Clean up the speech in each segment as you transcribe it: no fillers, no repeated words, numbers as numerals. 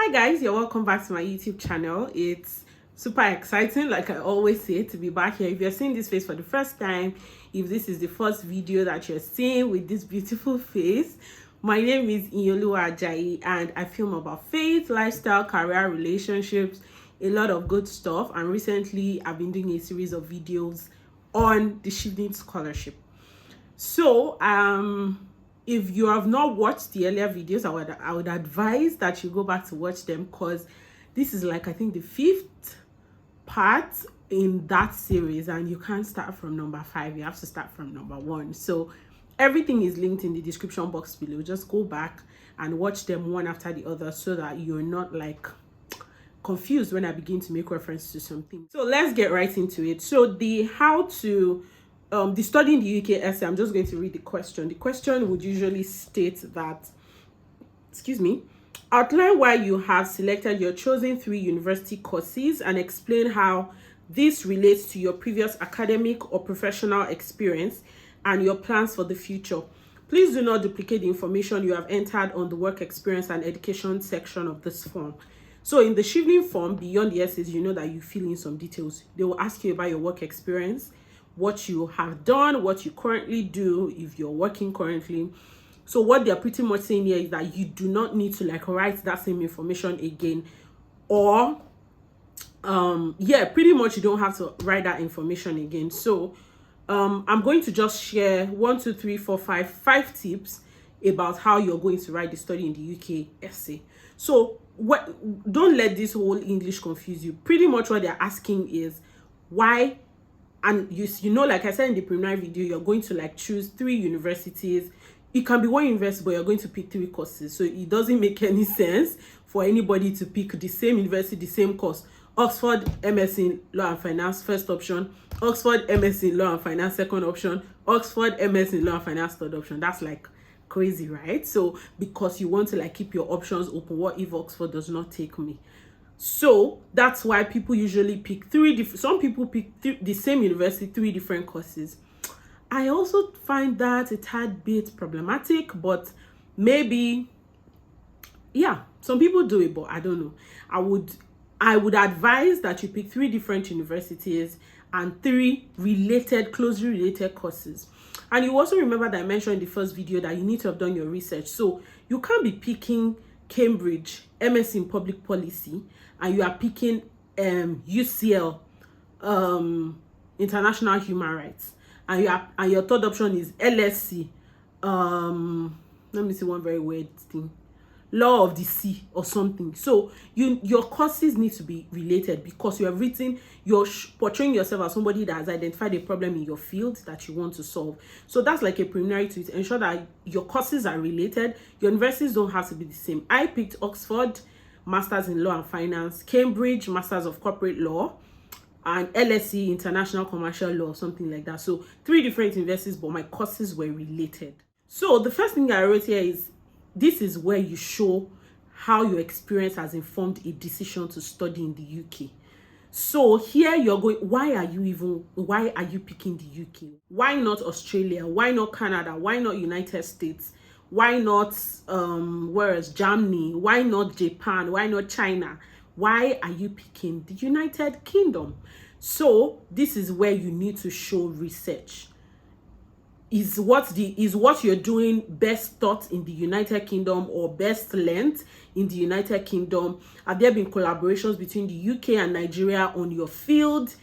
Hi guys, you're welcome back to my YouTube channel. It's super exciting, like I always say, to be back here. If you're seeing this face for the first time, if this is the first video that you're seeing with this beautiful face, my name is Iyoluwa Ajayi and I film about faith, lifestyle, career, relationships, a lot of good stuff. And recently I've been doing a series of videos on the Chevening Scholarship. So if you have not watched the earlier videos, I would advise that you go back to watch them, because this is like, I think, the 5th part in that series, and you can't start from number 5. You have to start from number 1. So everything is linked in the description box below. Just go back and watch them one after the other so that you're not like confused when I begin to make reference to something. So let's get right into it. So the study in the UK essay, I'm just going to read the question. The question would usually state that, outline why you have selected your chosen 3 university courses and explain how this relates to your previous academic or professional experience and your plans for the future. Please do not duplicate the information you have entered on the work experience and education section of this form. So in the Chevening form, beyond the essays, you know that you fill in some details. They will ask you about your work experience, what you have done, what you currently do, if you're working currently. So what they're pretty much saying here is that you do not need to like write that same information again, or pretty much you don't have to write that information again. So I'm going to just share 5 tips about how you're going to write the study in the UK essay. So don't let this whole English confuse you. Pretty much what they're asking is why. And you know, like I said in the preliminary video, you're going to like choose 3 universities. It can be one university, but you're going to pick 3 courses. So it doesn't make any sense for anybody to pick the same university, the same course. Oxford MSc in Law and Finance, first option. Oxford MSc in Law and Finance, second option. Oxford MSc in Law and Finance, third option. That's like crazy, right? So because you want to like keep your options open, what if Oxford does not take me? So that's why people usually pick 3 different. Some people pick the same university, 3 different courses. I also find that a tad bit problematic, but maybe, yeah, some people do it, but I don't know. I would advise that you pick 3 different universities and 3 closely related courses. And you also remember that I mentioned in the first video that you need to have done your research. So you can't be picking Cambridge MSc in Public Policy and you are picking UCL International Human Rights, and your third option is LSC let me see one very weird thing, Law of the Sea or something. So your courses need to be related, because you're portraying yourself as somebody that has identified a problem in your field that you want to solve. So that's like a preliminary to it. Ensure that your courses are related. Your universities don't have to be the same. I picked Oxford, Masters in Law and Finance, Cambridge, Masters of Corporate Law, and LSE, International Commercial Law, something like that. So 3 different universities, but my courses were related. So the first thing I wrote here is, this is where you show how your experience has informed a decision to study in the UK. So here you're going, why are you picking the UK? Why not Australia? Why not Canada? Why not United States? Why not Germany? Why not Japan? Why not China? Why are you picking the United Kingdom? So this is where you need to show research. Is what you're doing best taught in the United Kingdom or best learned in the United Kingdom? Have there been collaborations between the UK and Nigeria on your field?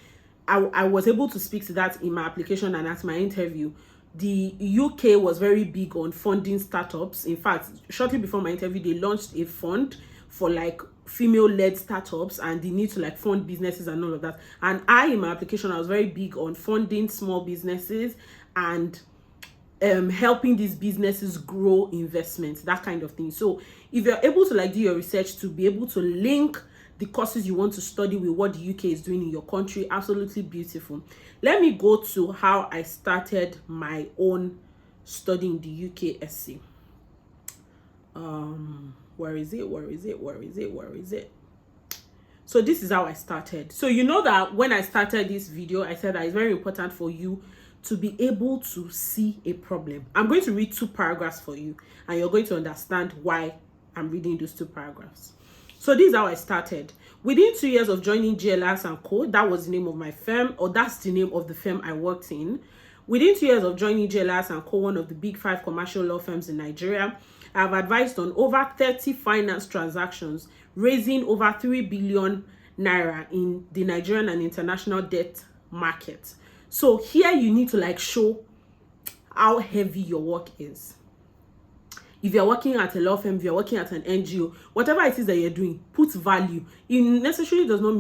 I was able to speak to that in my application and at my interview. The UK was very big on funding startups. In fact, shortly before my interview, they launched a fund for like female-led startups, and they need to like fund businesses and all of that. And in my application, I was very big on funding small businesses and helping these businesses grow investments, that kind of thing. So if you're able to like do your research to be able to link the courses you want to study with what the UK is doing in your country, absolutely beautiful. Let me go to how I started my own study in the UK essay. Where is it? So this is how I started. So you know that when I started this video, I said that it's very important for you to be able to see a problem. I'm going to read 2 paragraphs for you, and you're going to understand why I'm reading those 2 paragraphs. So this is how I started. Within 2 years of joining GLS and Co, that was the name of my firm, or that's the name of the firm I worked in. Within 2 years of joining GLS and Co, one of the big 5 commercial law firms in Nigeria, I have advised on over 30 finance transactions, raising over 3 billion naira in the Nigerian and international debt market. So here you need to like show how heavy your work is. If you're working at a law firm, if you're working at an NGO, whatever it is that you're doing, put value. It necessarily does not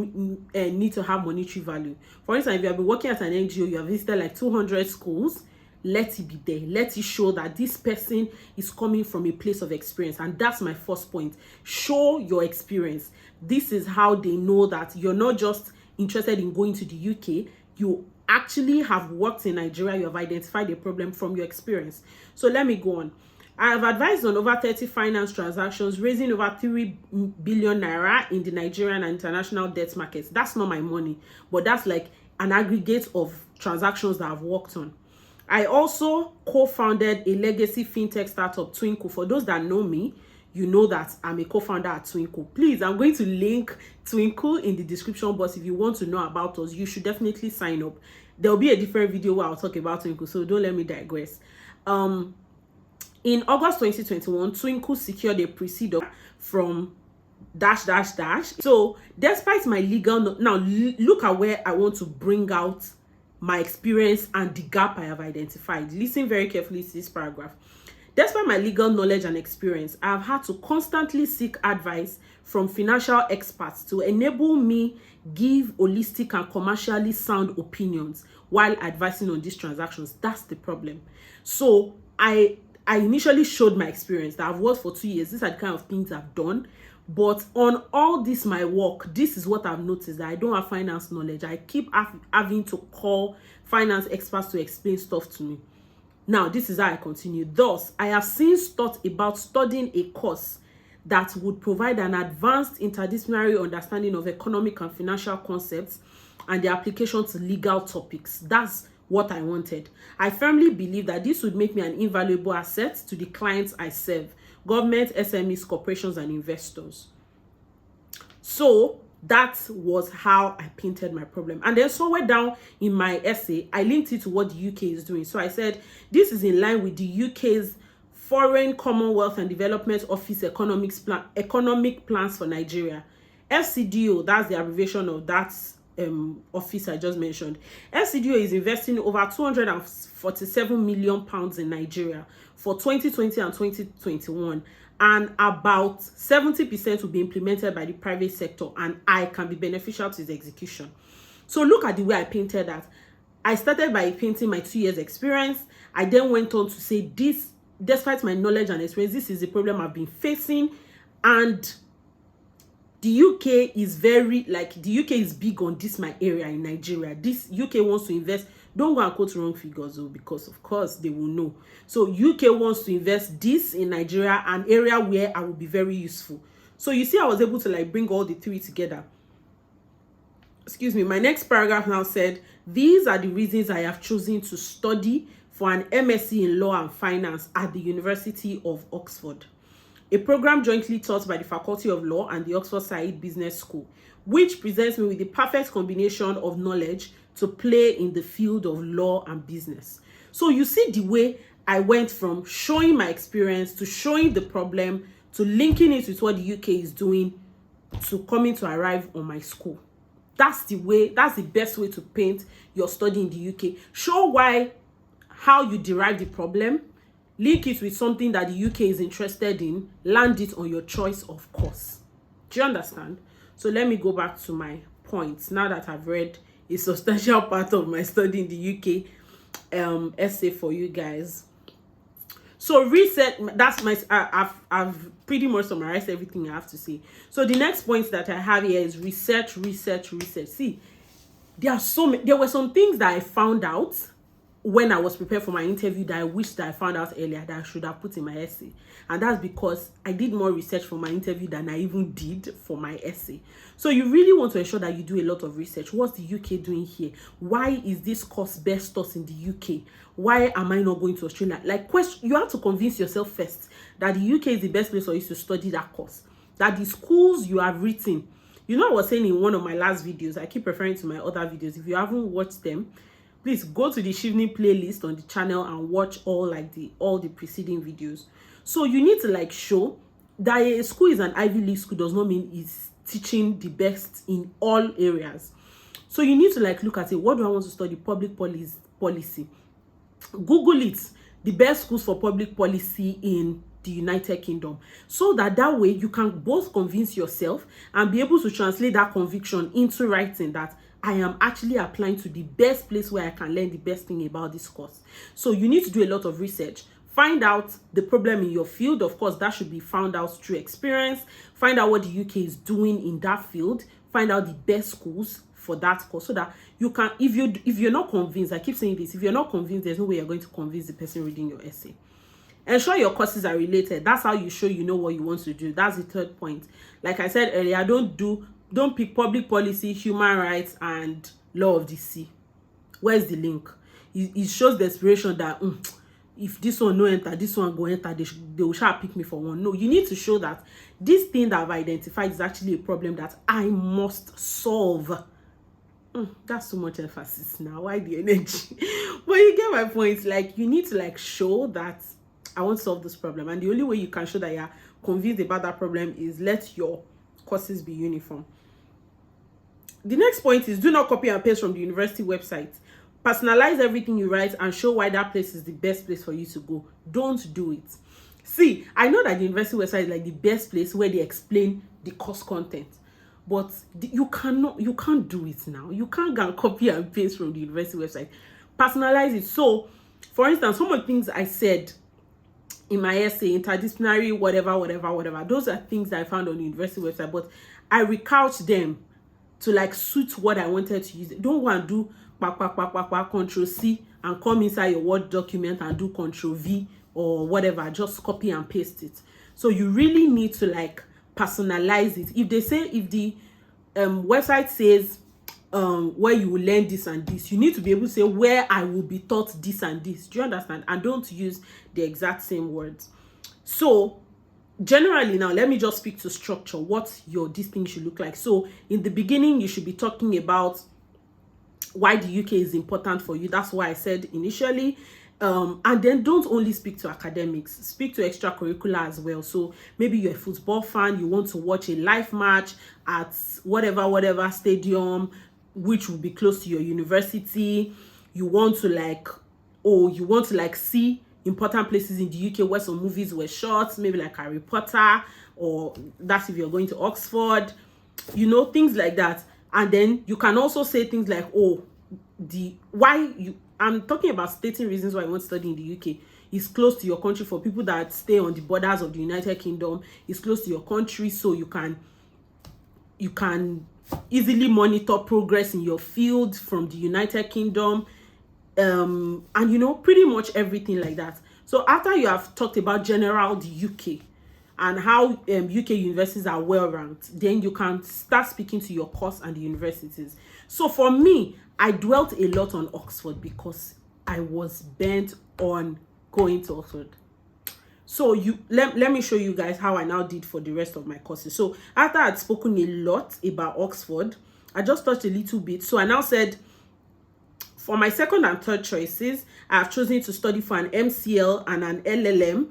need to have monetary value. For instance, if you have been working at an NGO, you have visited like 200 schools, let it be there. Let it show that this person is coming from a place of experience. And that's my first point. Show your experience. This is how they know that you're not just interested in going to the UK. You actually have worked in Nigeria. You have identified a problem from your experience. So let me go on. I have advised on over 30 finance transactions, raising over 3 billion naira in the Nigerian and international debt markets. That's not my money, but that's like an aggregate of transactions that I've worked on. I also co-founded a legacy fintech startup, Twinkle. For those that know me, you know that I'm a co-founder at Twinkle. Please, I'm going to link Twinkle in the description box. If you want to know about us, you should definitely sign up. There'll be a different video where I'll talk about Twinkle, so don't let me digress. In August 2021, Twinkle secured a pre-seed from ... So despite my legal, now look at where I want to bring out my experience and the gap I have identified. Listen very carefully to this paragraph. Despite my legal knowledge and experience, I have had to constantly seek advice from financial experts to enable me give holistic and commercially sound opinions while advising on these transactions. That's the problem. So I initially showed my experience that I've worked for 2 years. These are the kind of things I've done. But on all this, my work, this is what I've noticed, that I don't have finance knowledge. I keep having to call finance experts to explain stuff to me. Now, this is how I continue. Thus, I have since thought about studying a course that would provide an advanced interdisciplinary understanding of economic and financial concepts and their application to legal topics. That's what I wanted. I firmly believe that this would make me an invaluable asset to the clients I serve, government, SMEs, corporations, and investors. So that was how I painted my problem. And then somewhere down in my essay, I linked it to what the UK is doing. So I said, this is in line with the UK's Foreign Commonwealth and Development Office economic plans for Nigeria. FCDO, that's the abbreviation of that office I just mentioned. FCDO is investing over 247 million pounds in Nigeria for 2020 and 2021, and about 70% will be implemented by the private sector, and I can be beneficial to its execution. So look at the way I painted that. I started by painting my 2 years experience. I then went on to say this, despite my knowledge and experience, this is the problem I've been facing, and the UK is the UK is big on this, my area in Nigeria. This UK wants to invest. Don't go and quote wrong figures, though, because of course they will know. So UK wants to invest this in Nigeria, an area where I will be very useful. So you see, I was able to like bring all the three together. Excuse me. My next paragraph now said, these are the reasons I have chosen to study for an MSc in Law and Finance at the University of Oxford, a program jointly taught by the Faculty of Law and the Oxford Said Business School, which presents me with the perfect combination of knowledge to play in the field of law and business. So you see the way I went from showing my experience to showing the problem to linking it with what the UK is doing to coming to arrive on my school. That's the way, that's the best way to paint your study in the UK. Show how you derive the problem, link it with something that the UK is interested in, land it on your choice of course. Do you understand? So let me go back to my points now that I've read a substantial part of my study in the UK essay for you guys. So research, that's my, I've pretty much summarized everything I have to say. So the next point that I have here is research. See, there were some things that I found out when I was prepared for my interview that I wish that I found out earlier that I should have put in my essay. And that's because I did more research for my interview than I even did for my essay. So you really want to ensure that you do a lot of research. What's the UK doing here? Why is this course best taught in the UK? Why am I not going to Australia? Like, you have to convince yourself first that the UK is the best place for you to study that course. that the schools you have written, you know, I was saying in one of my last videos, I keep referring to my other videos. If you haven't watched them, please go to the Chevening playlist on the channel and watch all the preceding videos. So you need to like show that a school is an Ivy League school does not mean it's teaching the best in all areas. So you need to like look at it. What do I want to study? Public policy. Google it, the best schools for public policy in the United Kingdom, so that way you can both convince yourself and be able to translate that conviction into writing that I am actually applying to the best place where I can learn the best thing about this course. So you need to do a lot of research. Find out the problem in your field. Of course, that should be found out through experience. Find out what the UK is doing in that field. Find out the best schools for that course, so that you can, if you're not convinced, I keep saying this, if you're not convinced, there's no way you're going to convince the person reading your essay. Ensure your courses are related. That's how you show you know what you want to do. That's the third point. Like I said earlier, don't pick public policy, human rights, and law of the sea. Where's the link? It shows desperation that if this one no enter, this one go enter, they will shall pick me for one. No, you need to show that this thing that I've identified is actually a problem that I must solve. That's so much emphasis now. Why the energy? But you get my point. Like, you need to like show that I want to solve this problem, and the only way you can show that you're convinced about that problem is let your courses be uniform. The next point is do not copy and paste from the university website. Personalize everything you write and show why that place is the best place for you to go. Don't do it. See, I know that the university website is like the best place where they explain the course content, but you can't do it now. You can't go and copy and paste from the university website. Personalize it. So, for instance, some of the things I said in my essay, interdisciplinary, whatever, those are things that I found on the university website, but I recouched them to like suit what I wanted to use. Don't go and do Control C and come inside your Word document and do Control V or whatever. Just copy and paste it. So you really need to like personalize it. If the website says where you will learn this and this, you need to be able to say where I will be taught this and this. Do you understand? And don't use the exact same words. So generally, now let me just speak to structure, what your this thing should look like. So in the beginning, you should be talking about why the UK is important for you. That's why I said initially. And then don't only speak to academics, speak to extracurricular as well. So maybe you're a football fan, you want to watch a live match at whatever stadium which will be close to your university. You want to like see important places in the UK where some movies were shot, maybe like Harry Potter, or that's if you're going to Oxford, things like that. And then you can also say things like, I'm talking about stating reasons why you want to study in the UK. It's close to your country. For people that stay on the borders of the United Kingdom, it's close to your country, so you can easily monitor progress in your field from the United Kingdom, and pretty much everything like that. So after you have talked about the UK and how UK universities are well ranked, then you can start speaking to your course and the universities. So for me, I dwelt a lot on Oxford because I was bent on going to Oxford. So let me show you guys how I now did for the rest of my courses. So after I'd spoken a lot about Oxford, I just touched a little bit. So I now said, for my second and third choices, I have chosen to study for an MCL and an LLM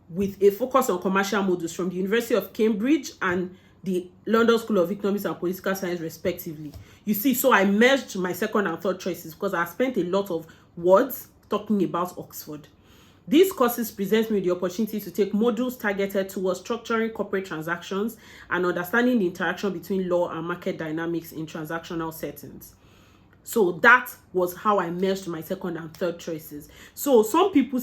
with a focus on commercial modules from the University of Cambridge and the London School of Economics and Political Science, respectively. You see, so I merged my second and third choices because I spent a lot of words talking about Oxford. These courses present me the opportunity to take modules targeted towards structuring corporate transactions and understanding the interaction between law and market dynamics in transactional settings. So that was how I merged my second and third choices. So some people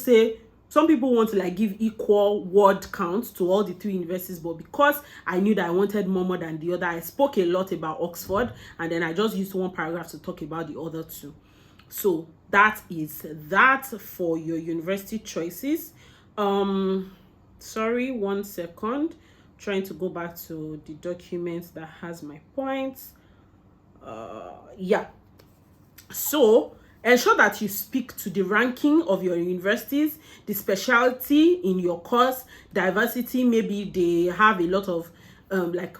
want to like give equal word count to all the three universities, but because I knew that I wanted more than the other, I spoke a lot about Oxford, and then I just used one paragraph to talk about the other two. So that is that for your university choices. Sorry, 1 second. Trying to go back to the document that has my points. Yeah. So ensure that you speak to the ranking of your universities, the specialty in your course, diversity. Maybe they have a lot of like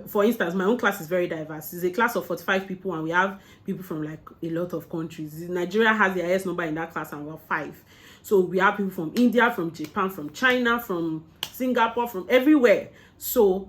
for instance, my own class is very diverse. It's a class of 45 people, and we have people from like a lot of countries. Nigeria has the highest number in that class, and we're 5. So we have people from India, from Japan, from China, from Singapore, from everywhere. So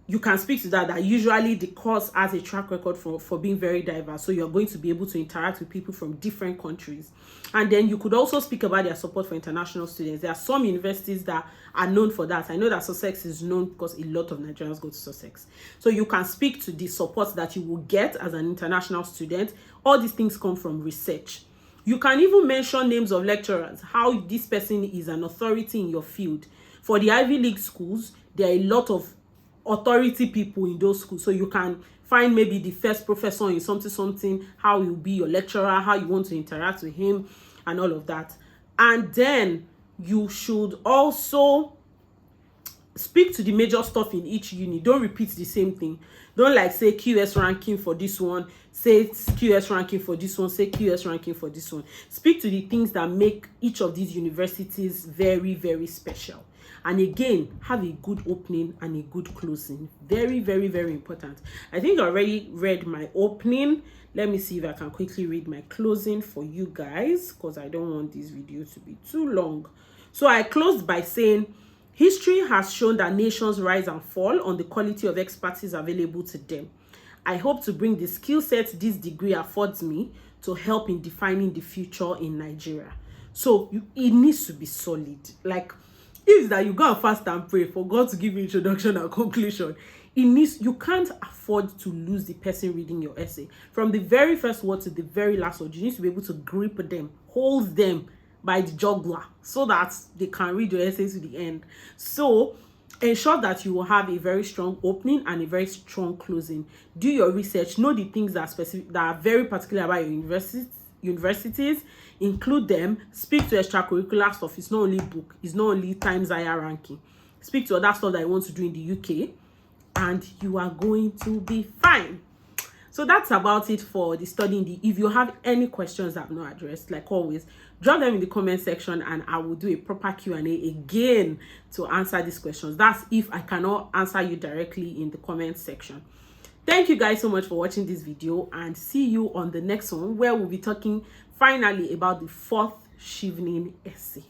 you can speak to that usually the course has a track record for being very diverse. So you're going to be able to interact with people from different countries. And then you could also speak about their support for international students. There are some universities that are known for that. I know that Sussex is known because a lot of Nigerians go to Sussex. So you can speak to the support that you will get as an international student. All these things come from research. You can even mention names of lecturers, how this person is an authority in your field. For the Ivy League schools, there are a lot of authority people in those schools. So you can find maybe the first professor in something, how he'll be your lecturer, how you want to interact with him, and all of that. And then you should also speak to the major stuff in each uni. Don't repeat the same thing. Don't like say QS ranking for this one, say QS ranking for this one, say QS ranking for this one. Speak to the things that make each of these universities very, very special. And again, have a good opening and a good closing. Very, very, very important. I think I already read my opening. Let me see if I can quickly read my closing for you guys, because I don't want this video to be too long. So I closed by saying, history has shown that nations rise and fall on the quality of expertise available to them. I hope to bring the skill set this degree affords me to help in defining the future in Nigeria. So it needs to be solid. Like, if that you go and fast and pray for God to give you introduction and conclusion, you can't afford to lose the person reading your essay. From the very first word to the very last word, you need to be able to grip them, hold them by the jugular, so that they can read your essay to the end. So ensure that you will have a very strong opening and a very strong closing. Do your research, know the things that are specific, that are very particular about your universities, include them. Speak to extracurricular stuff. It's not only book, it's not only times higher ranking. Speak to other stuff that you want to do in the UK, and you are going to be fine. So that's about it for the studying. If you have any questions I've not addressed, like always, drop them in the comment section, and I will do a proper Q&A again to answer these questions. That's if I cannot answer you directly in the comment section. Thank you guys so much for watching this video, and see you on the next one, where we'll be talking finally about the 4th Chevening essay.